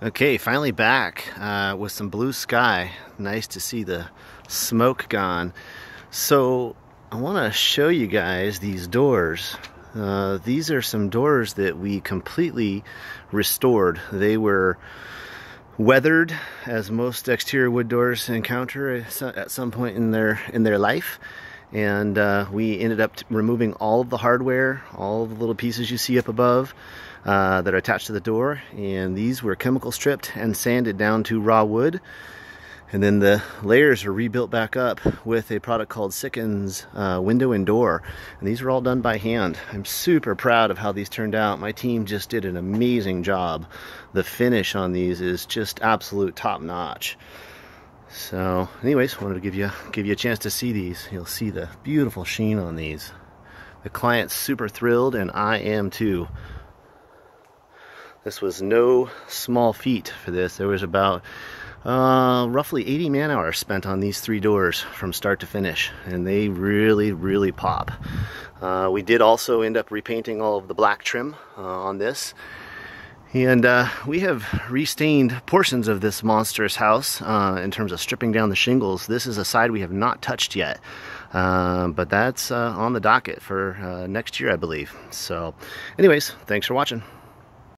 Okay, finally back with some blue sky. Nice to see the smoke gone. So I want to show you guys these doors. These are some doors that we completely restored. They were weathered, as most exterior wood doors encounter at some point in their life. And we ended up removing all of the hardware, all of the little pieces you see up above that are attached to the door, and these were chemical stripped and sanded down to raw wood, and then the layers are rebuilt back up with a product called Sikkens Window and Door, and these were all done by hand. I'm super proud of how these turned out. My team just did an amazing job. The finish on these is just absolute top-notch. So anyways, wanted to give you a chance to see these. You'll see the beautiful sheen on these. The client's super thrilled, and I am too. This was no small feat for this. There was about roughly 80 man-hours spent on these three doors from start to finish, and they really pop. We did also end up repainting all of the black trim on this. And we have restained portions of this monstrous house in terms of stripping down the shingles. This is a side we have not touched yet, but that's on the docket for next year, I believe. So anyways, thanks for watching.